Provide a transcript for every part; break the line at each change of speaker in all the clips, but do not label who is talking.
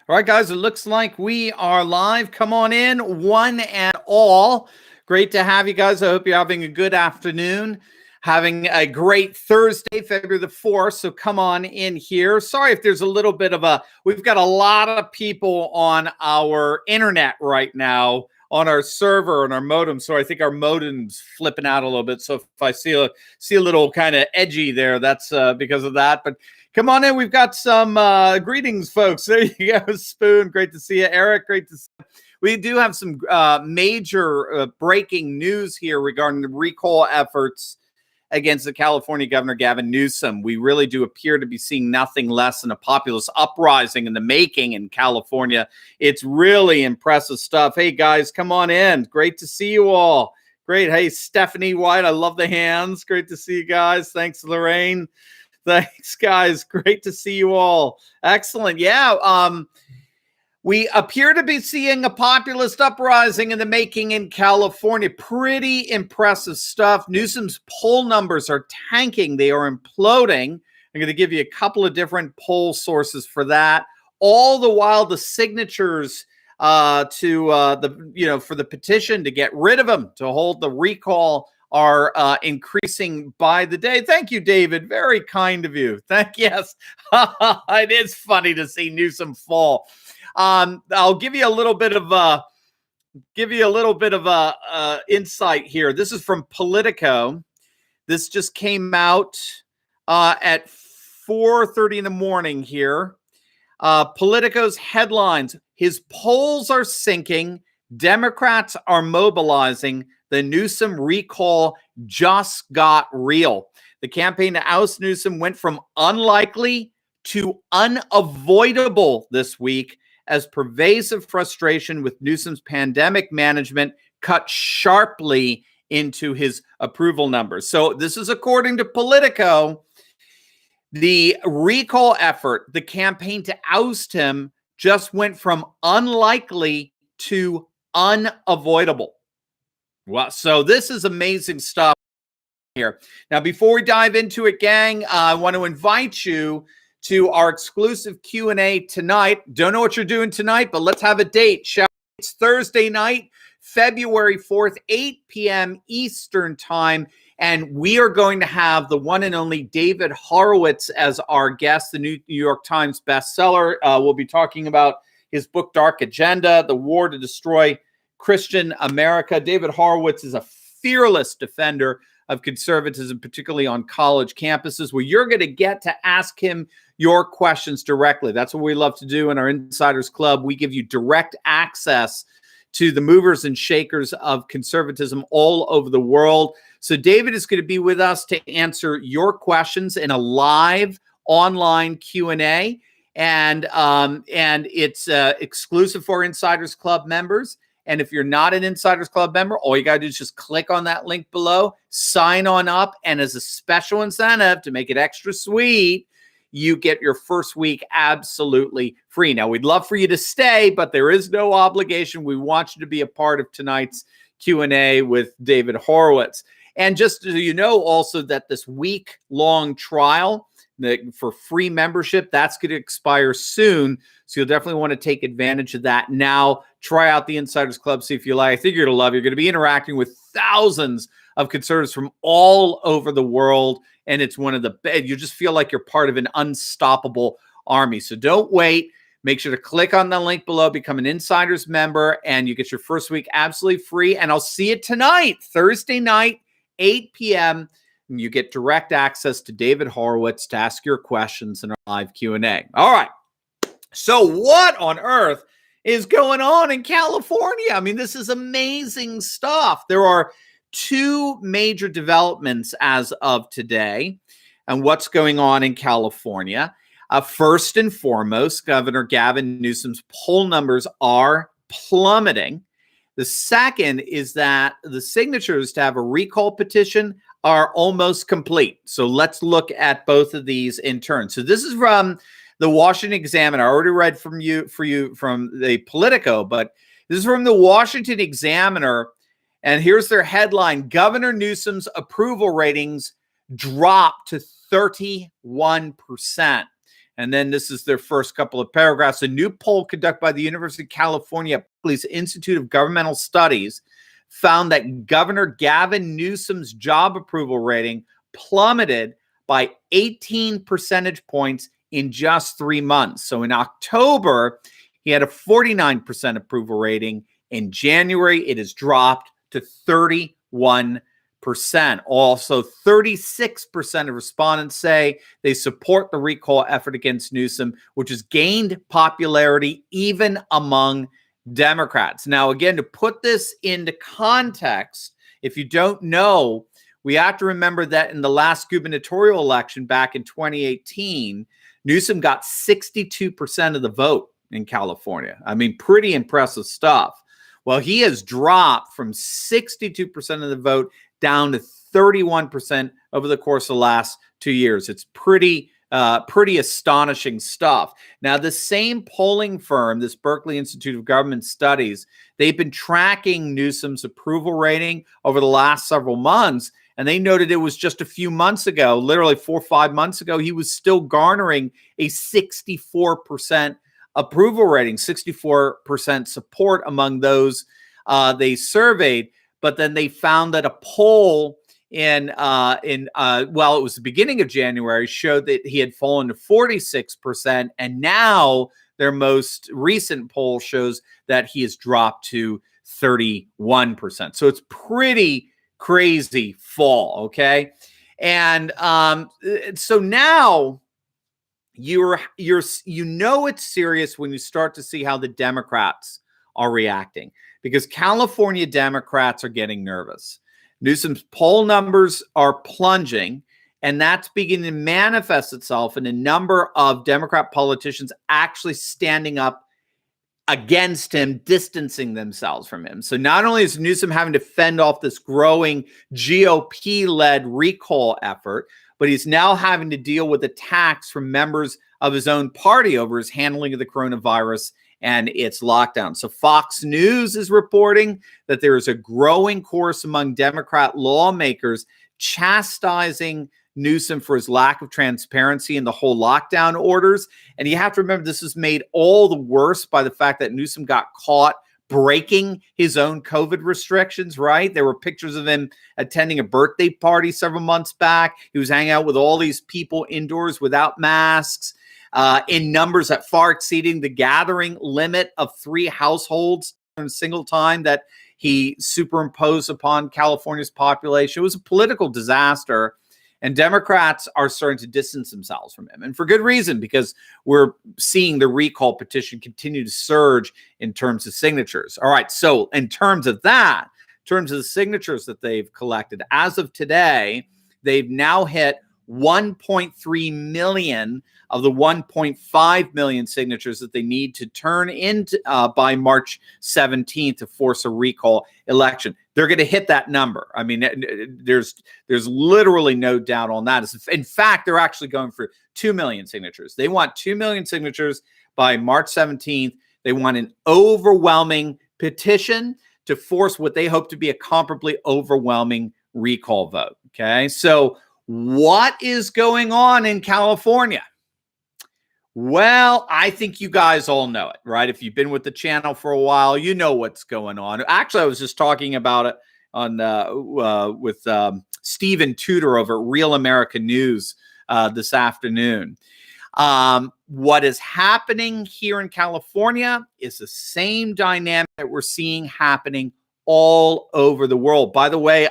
All right, guys, it looks like we are live. Come on in, one and all. Great to have you guys. I hope you're having a good afternoon, having a great Thursday, February the 4th. So come on in here. Sorry if there's a little bit of we've got a lot of people on our internet right now, on our server and our modem. So I think our modem's flipping out a little bit. So if I see a little kind of edgy there, that's because of that. But come on in. We've got some greetings, folks. There you go, Spoon. Great to see you. Eric, great to see you. We do have some major breaking news here regarding the recall efforts against the California Governor Gavin Newsom. We really do appear to be seeing nothing less than a populist uprising in the making in California. It's really impressive stuff. Hey, guys, come on in. Great to see you all. Great. Hey, Stephanie White, I love the hands. Great to see you guys. Thanks, Lorraine. Thanks, guys. Great to see you all. Excellent. Yeah. We appear to be seeing a populist uprising in the making in California. Pretty impressive stuff. Newsom's poll numbers are tanking. They are imploding. I'm going to give you a couple of different poll sources for that. All the while, the signatures for the petition to get rid of him, to hold the recall, are increasing by the day. Thank you, David. Very kind of you. Yes. It is funny to see Newsom fall. I'll give you a little bit of insight here. This is from Politico. This just came out at 4:30 in the morning here. Politico's headlines: his polls are sinking. Democrats are mobilizing. The Newsom recall just got real. The campaign to oust Newsom went from unlikely to unavoidable this week as pervasive frustration with Newsom's pandemic management cut sharply into his approval numbers. So this is according to Politico. The recall effort, the campaign to oust him, just went from unlikely to unavoidable. Well, so this is amazing stuff here. Now, before we dive into it, gang, I want to invite you to our exclusive Q&A tonight. Don't know what you're doing tonight, but let's have a date, shall we? It's Thursday night, February 4th, 8 p.m. Eastern time, and we are going to have the one and only David Horowitz as our guest, the New York Times bestseller. We'll be talking about his book, Dark Agenda, The War to Destroy Christian America. David Horowitz is a fearless defender of conservatism, particularly on college campuses, where you're going to get to ask him your questions directly. That's what we love to do in our Insiders Club. We give you direct access to the movers and shakers of conservatism all over the world. So David is going to be with us to answer your questions in a live online Q&A. And it's exclusive for Insiders Club members. And if you're not an Insiders Club member, all you got to do is just click on that link below, sign on up, and as a special incentive to make it extra sweet, you get your first week absolutely free. Now, we'd love for you to stay, but there is no obligation. We want you to be a part of tonight's Q&A with David Horowitz. And just so you know also that this week-long trial for free membership, that's going to expire soon. So you'll definitely want to take advantage of that now. Try out the Insiders Club, see if you like. I think you're going to love it. You're going to be interacting with thousands of conservatives from all over the world. And it's one of the best. You just feel like you're part of an unstoppable army. So don't wait. Make sure to click on the link below, become an Insiders member, and you get your first week absolutely free. And I'll see you tonight, Thursday night, 8 p.m., and you get direct access to David Horowitz to ask your questions in our live Q&A. All right. So what on earth is going on in California? I mean, this is amazing stuff. There are two major developments as of today and what's going on in California. First and foremost, Governor Gavin Newsom's poll numbers are plummeting. The second is that the signatures to have a recall petition are almost complete. So let's look at both of these in turn. So this is from the Washington Examiner. I already read for you from the Politico, but this is from the Washington Examiner. And here's their headline: Governor Newsom's approval ratings drop to 31%. And then this is their first couple of paragraphs. A new poll conducted by the University of California Institute of Governmental Studies found that Governor Gavin Newsom's job approval rating plummeted by 18 percentage points in just 3 months. So in October, he had a 49% approval rating. In January, it has dropped to 31%. Also, 36% of respondents say they support the recall effort against Newsom, which has gained popularity even among Democrats. Now, again, to put this into context, if you don't know, we have to remember that in the last gubernatorial election back in 2018, Newsom got 62% of the vote in California. I mean, pretty impressive stuff. Well, he has dropped from 62% of the vote down to 31% over the course of the last 2 years. It's pretty astonishing stuff. Now, the same polling firm, this Berkeley Institute of Government Studies, they've been tracking Newsom's approval rating over the last several months, and they noted it was just a few months ago, literally 4 or 5 months ago, he was still garnering a 64% approval rating, 64% support among those they surveyed. But then they found that a poll it was the beginning of January, showed that he had fallen to 46%, and now their most recent poll shows that he has dropped to 31%. So it's pretty crazy fall, okay? And so now you know it's serious when you start to see how the Democrats are reacting, because California Democrats are getting nervous. Newsom's poll numbers are plunging, and that's beginning to manifest itself in a number of Democrat politicians actually standing up against him, distancing themselves from him. So not only is Newsom having to fend off this growing GOP-led recall effort, but he's now having to deal with attacks from members of his own party over his handling of the coronavirus and its lockdown. So Fox News is reporting that there is a growing chorus among Democrat lawmakers chastising Newsom for his lack of transparency in the whole lockdown orders. And you have to remember, this is made all the worse by the fact that Newsom got caught breaking his own COVID restrictions, right? There were pictures of him attending a birthday party several months back. He was hanging out with all these people indoors without masks, in numbers that far exceeding the gathering limit of 3 households in a single time that he superimposed upon California's population. It was a political disaster. And Democrats are starting to distance themselves from him. And for good reason, because we're seeing the recall petition continue to surge in terms of signatures. All right, so in terms of that, in terms of the signatures that they've collected, as of today, they've now hit 1.3 million of the 1.5 million signatures that they need to turn in by March 17th to force a recall election. They're going to hit that number. I mean, there's literally no doubt on that. In fact, they're actually going for 2 million signatures. They want 2 million signatures by March 17th. They want an overwhelming petition to force what they hope to be a comparably overwhelming recall vote. Okay, so what is going on in California? Well, I think you guys all know it, right? If you've been with the channel for a while, you know what's going on. Actually, I was just talking about it on with Stephen Tudor over at Real America News this afternoon. What is happening here in California is the same dynamic that we're seeing happening all over the world. By the way,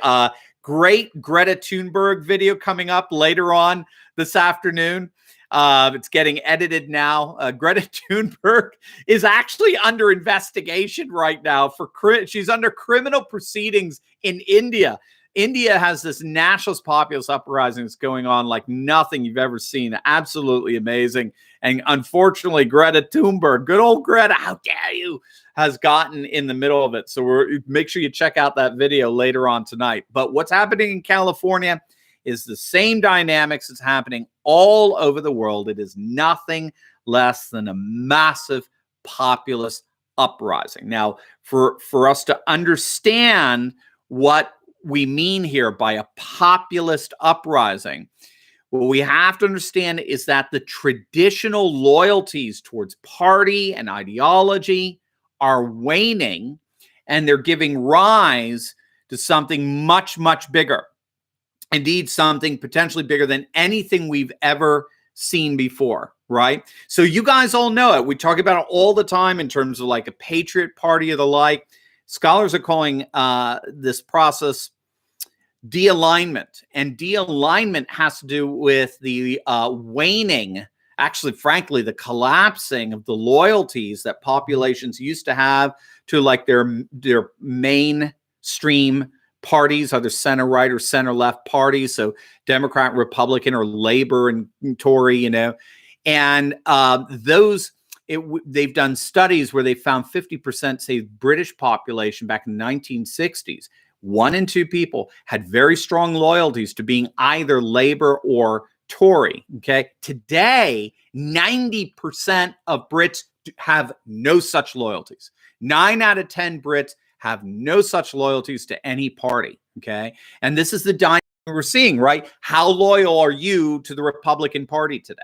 great Greta Thunberg video coming up later on this afternoon. It's getting edited now. Greta Thunberg is actually under investigation right now she's under criminal proceedings in India. India has this nationalist populist uprising that's going on like nothing you've ever seen. Absolutely amazing. And unfortunately, Greta Thunberg, good old Greta, how dare you, has gotten in the middle of it. So make sure you check out that video later on tonight. But what's happening in California is the same dynamics that's happening all over the world. It is nothing less than a massive populist uprising. Now, for us to understand what we mean here by a populist uprising, What we have to understand is that the traditional loyalties towards party and ideology are waning, and they're giving rise to something much, much bigger. Indeed, something potentially bigger than anything we've ever seen before, right? So you guys all know it. We talk about it all the time in terms of like a patriot party or the like. Scholars are calling this process de-alignment, and de-alignment has to do with the waning, actually, frankly, the collapsing of the loyalties that populations used to have to like their mainstream parties, either center right or center left parties, so Democrat, Republican, or Labor and Tory, and they've done studies where they found 50%, say, British population back in the 1960s. 1 in 2 people had very strong loyalties to being either Labor or Tory. Okay. Today, 90% of Brits have no such loyalties. 9 out of 10 Brits have no such loyalties to any party. Okay. And this is the dynamic we're seeing, right? How loyal are you to the Republican Party today?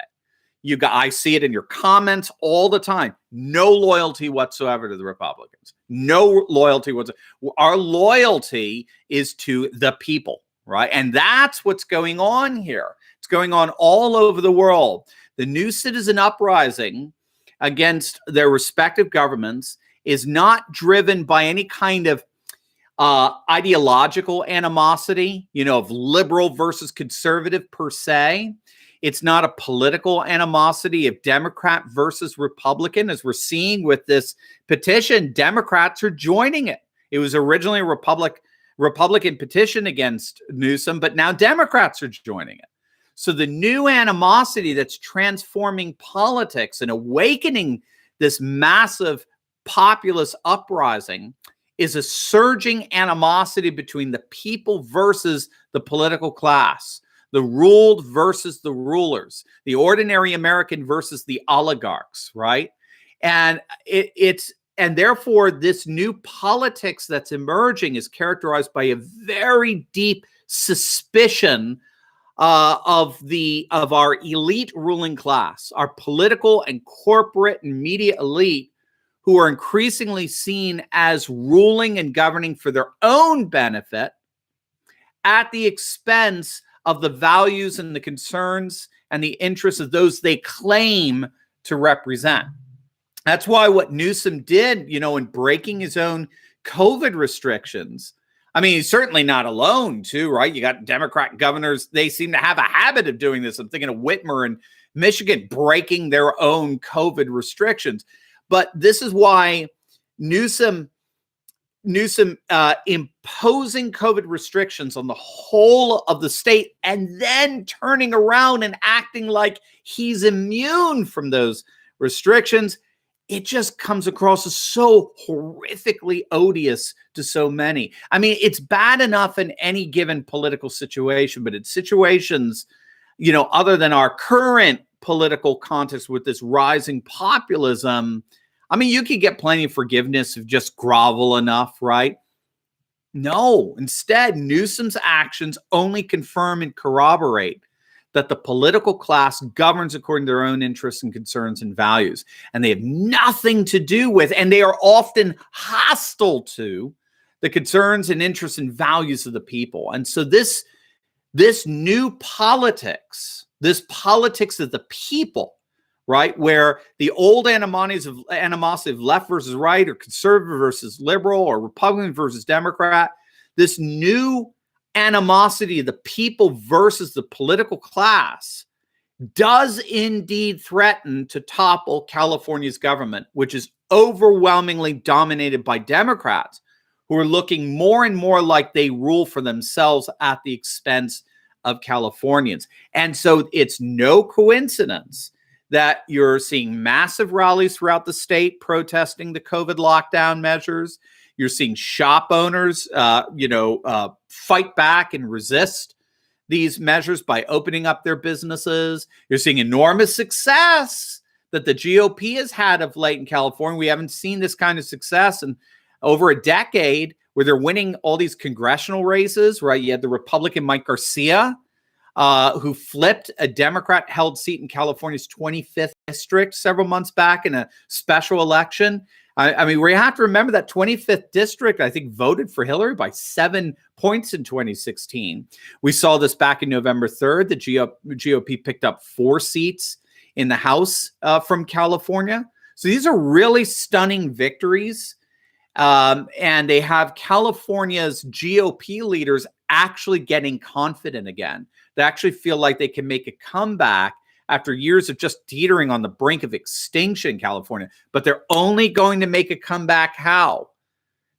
I see it in your comments all the time. No loyalty whatsoever to the Republicans. No loyalty whatsoever. Our loyalty is to the people, right? And that's what's going on here. It's going on all over the world. The new citizen uprising against their respective governments is not driven by any kind of ideological animosity, of liberal versus conservative per se. It's not a political animosity of Democrat versus Republican, as we're seeing with this petition. Democrats are joining it. It was originally a Republican petition against Newsom, but now Democrats are joining it. So the new animosity that's transforming politics and awakening this massive populist uprising is a surging animosity between the people versus the political class, the ruled versus the rulers, the ordinary American versus the oligarchs, right? And and therefore this new politics that's emerging is characterized by a very deep suspicion of our elite ruling class, our political and corporate and media elite, who are increasingly seen as ruling and governing for their own benefit at the expense of the values and the concerns and the interests of those they claim to represent. That's why what Newsom did, in breaking his own COVID restrictions. I mean, he's certainly not alone, too, right? You got Democrat governors. They seem to have a habit of doing this. I'm thinking of Whitmer in Michigan breaking their own COVID restrictions. But this is why Newsom imposing COVID restrictions on the whole of the state and then turning around and acting like he's immune from those restrictions, it just comes across as so horrifically odious to so many. I mean, it's bad enough in any given political situation, but in situations, other than our current political context with this rising populism, I mean, you could get plenty of forgiveness if just grovel enough, right? No, instead, Newsom's actions only confirm and corroborate that the political class governs according to their own interests and concerns and values. And they have nothing to do with, and they are often hostile to, the concerns and interests and values of the people. And so this new politics, this politics of the people, right, where the old animosity of left versus right, or conservative versus liberal, or Republican versus Democrat, this new animosity of the people versus the political class does indeed threaten to topple California's government, which is overwhelmingly dominated by Democrats who are looking more and more like they rule for themselves at the expense of Californians. And so it's no coincidence that you're seeing massive rallies throughout the state protesting the COVID lockdown measures. You're seeing shop owners, fight back and resist these measures by opening up their businesses. You're seeing enormous success that the GOP has had of late in California. We haven't seen this kind of success in over a decade, where they're winning all these congressional races, right? You had the Republican Mike Garcia who flipped a Democrat-held seat in California's 25th district several months back in a special election. I mean, we have to remember that 25th district, I think, voted for Hillary by 7 points in 2016. We saw this back in November 3rd. The GOP picked up 4 seats in the House from California. So these are really stunning victories. And they have California's GOP leaders actually getting confident again. They actually feel like they can make a comeback after years of just teetering on the brink of extinction in California. But they're only going to make a comeback how?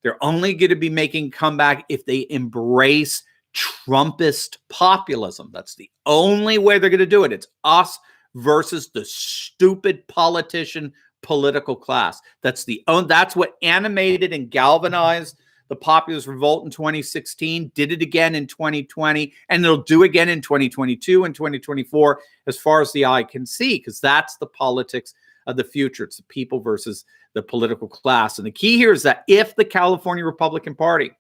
They're only going to be making a comeback if they embrace Trumpist populism. That's the only way they're going to do it. It's us versus the stupid politician political class. That's what animated and galvanized the populist revolt in 2016, did it again in 2020, and they'll do again in 2022 and 2024 as far as the eye can see, because that's the politics of the future. It's the people versus the political class. And the key here is that if the California Republican Party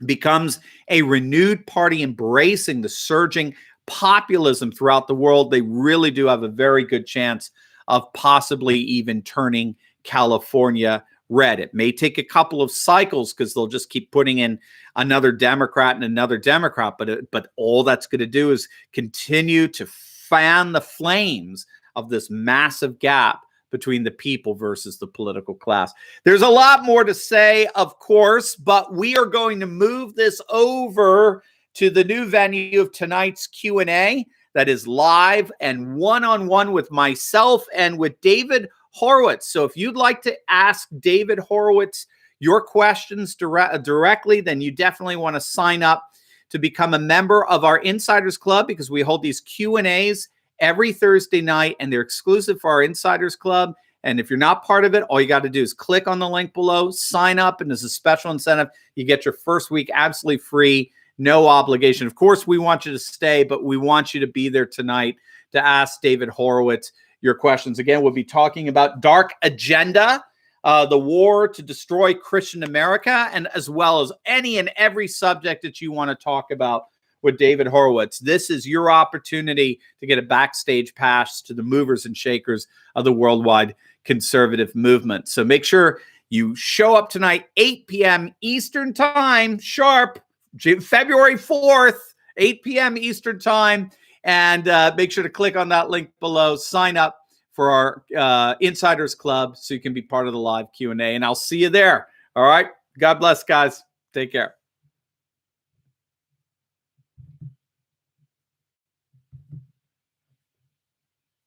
becomes a renewed party embracing the surging populism throughout the world, they really do have a very good chance of possibly even turning California red. It may take a couple of cycles because they'll just keep putting in another Democrat and another Democrat, but all that's going to do is continue to fan the flames of this massive gap between the people versus the political class. There's a lot more to say, of course, but we are going to move this over to the new venue of tonight's Q&A that is live and one-on-one with myself and with David Horowitz. So if you'd like to ask David Horowitz your questions directly, then you definitely want to sign up to become a member of our Insiders Club, because we hold these Q&As every Thursday night, and they're exclusive for our Insiders Club. And if you're not part of it, all you got to do is click on the link below, sign up, and as a special incentive, you get your first week absolutely free, no obligation. Of course, we want you to stay, but we want you to be there tonight to ask David Horowitz your questions. Again, we'll be talking about Dark Agenda, the war to destroy Christian America, and as well as any and every subject that you want to talk about with David Horowitz. This is your opportunity to get a backstage pass to the movers and shakers of the worldwide conservative movement. So make sure you show up tonight, 8 p.m. Eastern Time, sharp, February 4th, 8 p.m. Eastern Time. And make sure to click on that link below. Sign up for our Insiders Club so you can be part of the live Q&A. And I'll see you there. All right. God bless, guys. Take care.